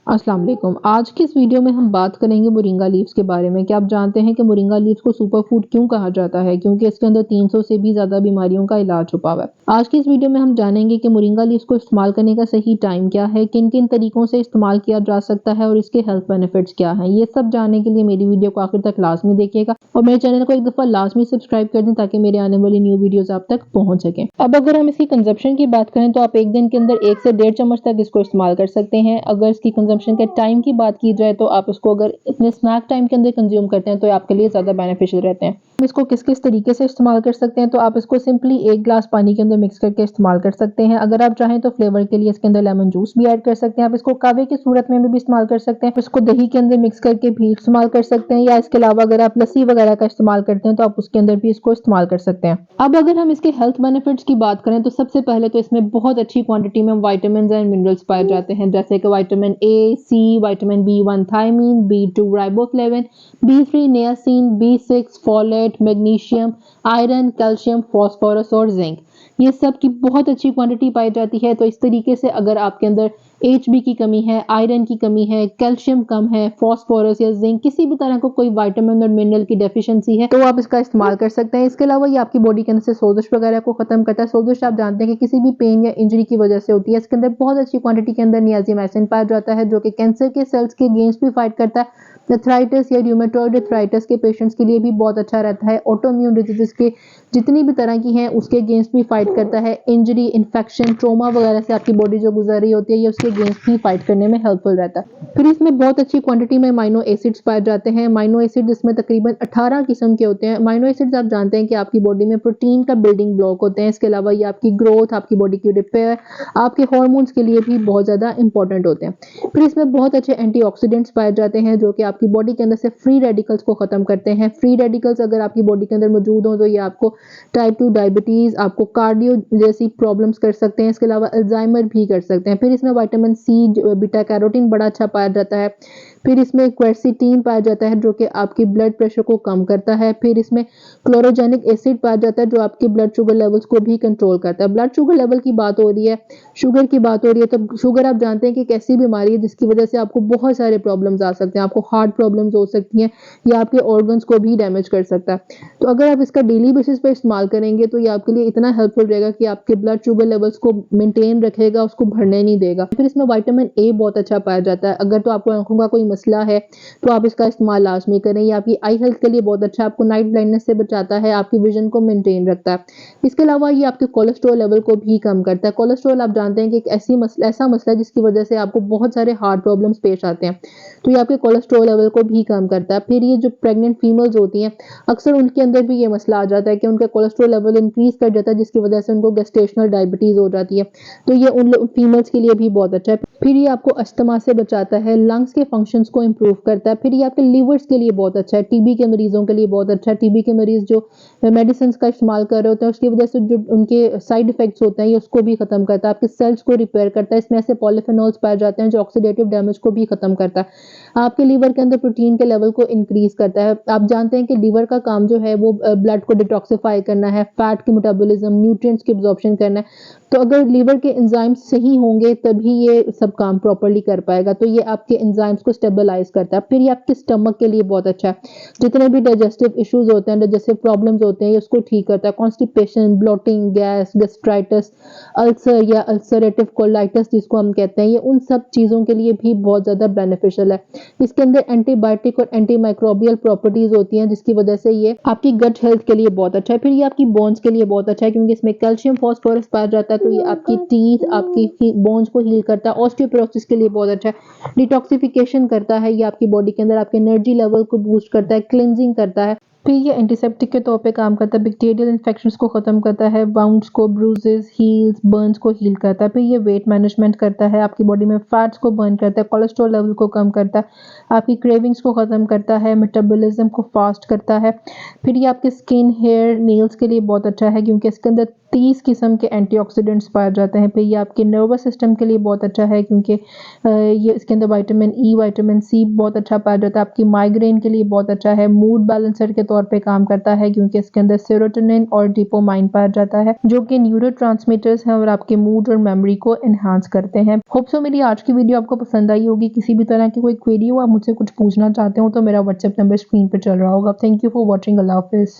अस्सलाम वालेकुम। आज की इस वीडियो में हम बात करेंगे मोरिंगा लीव्स के बारे में। क्या आप जानते हैं कि मोरिंगा लीव्स को सुपर फूड क्यों कहा जाता है? क्योंकि इसके अंदर 300 से भी ज़्यादा बीमारियों का इलाज छुपा हुआ है। आज की इस वीडियो में हम जानेंगे कि मोरिंगा लीव्स को इस्तेमाल करने का सही टाइम क्या है, किन-किन तरीकों से इस्तेमाल किया जा सकता है और इसके हेल्थ बेनिफिट्स क्या हैं। ये सब जानने के लिए मेरी वीडियो को आखिर तक लाज़मी देखिएगा और मेरे चैनल को एक दफ़ा लाज़मी सब्सक्राइब कर दें ताकि मेरे आने वाली न्यू वीडियोज़ आप तक पहुँच सकें। अब अगर हम इसकी कंजप्शन की बात करें तो आप एक दिन के अंदर 1 से 1.5 चम्मच तक इसको इस्तेमाल कर सकते हैं। अगर इसकी कंजप्शन के टाइम की बात की जाए तो आप इसको अगर अपने स्नैक टाइम के अंदर कंज्यूम करते हैं तो आपके लिए ज़्यादा बेनिफिशियल रहते हैं। हम इसको किस-किस तरीके से इस्तेमाल कर सकते हैं तो आप इसको सिंपली 1 ग्लास पानी के अंदर मिक्स करके इस्तेमाल कर सकते हैं। अगर आप चाहें तो फ्लेवर के लिए इसके अंदर लेमन जूस भी ऐड कर सकते हैं। आप इसको कहवे की सूरत में भी इस्तेमाल कर सकते हैं। इसको दही के अंदर मिक्स करके भी इस्तेमाल कर सकते हैं या इसके अलावा अगर आप लस्सी वगैरह का इस्तेमाल करते हैं तो आप उसके अंदर भी इसको इस्तेमाल कर सकते हैं। अब अगर हम इसके हेल्थ बेनिफिट्स की बात करें तो सबसे पहले तो इसमें बहुत अच्छी क्वांटिटी में विटामिन्स एंड मिनरल्स पाए जाते हैं, जैसे कि vitamin A, C, vitamin B1 thiamine, B2 riboflavin, B3 niacin, B6 folate, magnesium, iron, calcium, phosphorus और जिंक। ये सब की बहुत अच्छी क्वांटिटी पाई जाती है। तो इस तरीके से अगर आपके अंदर HB की कमी है, आयरन की कमी है, कैल्शियम कम है, फास्फोरस या जिंक किसी भी तरह को कोई विटामिन और मिनरल की डेफिशिएंसी है तो आप इसका इस्तेमाल कर सकते हैं। इसके अलावा ये आपकी बॉडी के अंदर से सोजिश वगैरह को खत्म करता है। सोजिश आप जानते हैं कि किसी भी पेन या इंजरी की वजह से होती है। इसके अंदर बहुत अच्छी क्वांटिटी के अंदर नियाज़िमाइसिन पाया जाता है जो कि कैंसर के सेल्स के अगेंस्ट भी फाइट करता है। आर्थराइटिस या र्यूमेटॉइड आर्थराइटिस के पेशेंट्स के लिए भी बहुत अच्छा रहता है। ऑटोइम्यून डिजीजेस के जितनी भी तरह की हैं उसके अगेंस्ट भी फाइट करता है। इंजरी, इन्फेक्शन, ट्रॉमा वगैरह से आपकी बॉडी जो गुजर रही होती है ये उसके अगेंस्ट भी फाइट करने में हेल्पफुल रहता है। फिर इसमें बहुत अच्छी क्वांटिटी में अमाइनो एसिड्स पाए जाते हैं। अमाइनो एसिड इसमें तकरीबन 18 किस्म के होते हैं। अमाइनो एसिड्स आप जानते हैं कि आपकी बॉडी में प्रोटीन का बिल्डिंग ब्लॉक होते हैं। इसके अलावा ये आपकी ग्रोथ, आपकी बॉडी की रिपेयर, आपके हार्मोन्स के लिए भी बहुत ज़्यादा इंपॉर्टेंट होते हैं। फिर इसमें बहुत अच्छे एंटीऑक्सीडेंट्स पाए जाते हैं जो कि आपकी बॉडी के अंदर से फ्री रेडिकल्स को खत्म करते हैं। फ्री रेडिकल्स अगर आपकी बॉडी के अंदर मौजूद हो तो ये आपको टाइप 2 डायबिटीज, आपको कार्डियो जैसी प्रॉब्लम्स कर सकते हैं। इसके अलावा अल्जाइमर भी कर सकते हैं। फिर इसमें विटामिन सी, बीटा कैरोटीन बड़ा अच्छा पाया जाता है। फिर इसमें क्वेरसीटीन पाया जाता है जो कि आपकी ब्लड प्रेशर को कम करता है। फिर इसमें क्लोरोजेनिक एसिड पाया जाता है जो आपके ब्लड शुगर लेवल्स को भी कंट्रोल करता है। ब्लड शुगर लेवल की बात हो रही है, शुगर की बात हो रही है, तो शुगर आप जानते हैं कि एक ऐसी बीमारी है जिसकी वजह से आपको बहुत सारे प्रॉब्लम्स आ सकते हैं। आपको हार्ट प्रॉब्लम्स हो सकती हैं या आपके ऑर्गन्स को भी डैमेज कर सकता है। तो अगर आप इसका डेली बेसिस पे इस्तेमाल करेंगे तो ये आपके लिए इतना हेल्पफुल रहेगा कि आपके ब्लड शुगर लेवल्स को मेंटेन रखेगा, उसको बढ़ने नहीं देगा। फिर इसमें विटामिन ए बहुत अच्छा पाया जाता है। अगर तो आपको आंखों का कोई मसला है तो आप इसका इस्तेमाल लाजमी करें। ये आपकी आई हेल्थ के लिए बहुत अच्छा है, आपको नाइट ब्लाइंडनेस से बचाता है, आपकी विजन को मेंटेन रखता है। इसके अलावा ये आपके कोलेस्ट्रॉल लेवल को भी कम करता है। कोलेस्ट्रॉल आप जानते हैं कि एक ऐसा मसला है जिसकी वजह से आपको बहुत सारे हार्ट प्रॉब्लम्स पेश आते हैं, तो ये आपके कोलेस्ट्रॉल लेवल को भी कम करता है। फिर ये जो प्रेग्नेंट फीमेल्स होती हैं अक्सर उनके अंदर भी ये मसला आ जाता है कि उनका कोलेस्ट्रॉल लेवल इंक्रीज कर जाता है जिसकी वजह से उनको गेस्टेशनल डायबिटीज हो जाती है, तो ये उन फीमेल्स के लिए भी बहुत अच्छा है। फिर ये आपको अस्थमा से बचाता है, लंग्स के फंक्शंस को इम्प्रूव करता है। फिर ये आपके लीवर्स के लिए बहुत अच्छा है, टीबी के मरीजों के लिए बहुत अच्छा है। टीबी के मरीज जो मेडिसिन का इस्तेमाल कर रहे होते हैं उसकी वजह से जो उनके साइड इफेक्ट्स होते हैं ये उसको भी खत्म करता है, आपके सेल्स को रिपेयर करता है। इसमें ऐसे पॉलीफेनॉल्स पाए जाते हैं जो ऑक्सीडेटिव डैमेज को भी खत्म करता है, आपके लीवर के अंदर प्रोटीन के लेवल को इंक्रीज करता है। आप जानते हैं कि लीवर का काम जो है वो ब्लड को डिटॉक्सिफाई करना है, फैट की मेटाबॉलिज्म, न्यूट्रिएंट्स की एब्जॉर्प्शन करना है। तो अगर लीवर के एंजाइम्स सही होंगे तभी ये सब काम प्रॉपर्ली कर पाएगा, तो ये आपके एंजाइम्स को स्टेबलाइज करता है। फिर ये आपके स्टमक के लिए बहुत अच्छा है, जितने भी डाइजेस्टिव इश्यूज होते हैं, डाइजेस्टिव प्रॉब्लम्स होते हैं, ये उसको ठीक करता है। Constipation, bloating, gas, gastritis, ulcer या अल्सरेटिव कोलाइटिस जिसको हम कहते हैं, ये उन सब चीज़ों के लिए भी बहुत ज़्यादा बेनिफिशियल है। इसके अंदर एंटीबायोटिक और एंटी माइक्रोबियल प्रॉपर्टीज होती हैं जिसकी वजह से ये आपकी गट हेल्थ के लिए बहुत अच्छा है। फिर ये आपकी बोन्स के लिए बहुत अच्छा है क्योंकि इसमें कैल्शियम, फास्फोरस पाया जाता है, तो ये आपकी टीथ, आपकी बोन्स को हील करता है। ऑस्टियोपोरोसिस के लिए बहुत अच्छा है, डिटॉक्सिफिकेशन करता है, ये आपकी बॉडी के अंदर आपके एनर्जी लेवल को बूस्ट करता है, क्लिनजिंग करता है। फिर ये एंटीसेप्टिक के तौर पे काम करता है, बैक्टीरियल इन्फेक्शंस को खत्म करता है, वाउंड्स को, ब्रूजेस, हील्स, बर्न्स को हील करता है। फिर ये वेट मैनेजमेंट करता है, आपकी बॉडी में फैट्स को बर्न करता है, कोलेस्ट्रॉल लेवल को कम करता है, आपकी क्रेविंग्स को खत्म करता है, मेटाबॉलिज्म को फास्ट करता है। फिर ये आपके स्किन, हेयर, नेल्स के लिए बहुत अच्छा है क्योंकि इसके अंदर 30 किस्म के एंटीऑक्सीडेंट्स पाए जाते हैं। फिर ये आपके नर्वस सिस्टम के लिए बहुत अच्छा है क्योंकि ये इसके अंदर विटामिन ई, विटामिन सी बहुत अच्छा पाया जाता है। आपकी माइग्रेन के लिए बहुत अच्छा है। मूड बैलेंसर के तौर पे काम करता है क्योंकि इसके अंदर सेरोटोनिन और डोपामाइन पाया जाता है जो कि न्यूरोट्रांसमीटर्स हैं और आपके मूड और मेमोरी को एनहांस करते हैं। होप सो मेरी आज की वीडियो आपको पसंद आई होगी। किसी भी तरह की कोई क्वेरी हो, आप मुझसे कुछ पूछना चाहते हो तो मेरा व्हाट्सएप नंबर स्क्रीन पे चल रहा होगा। Thank you for watching. अल्लाह हाफिज़।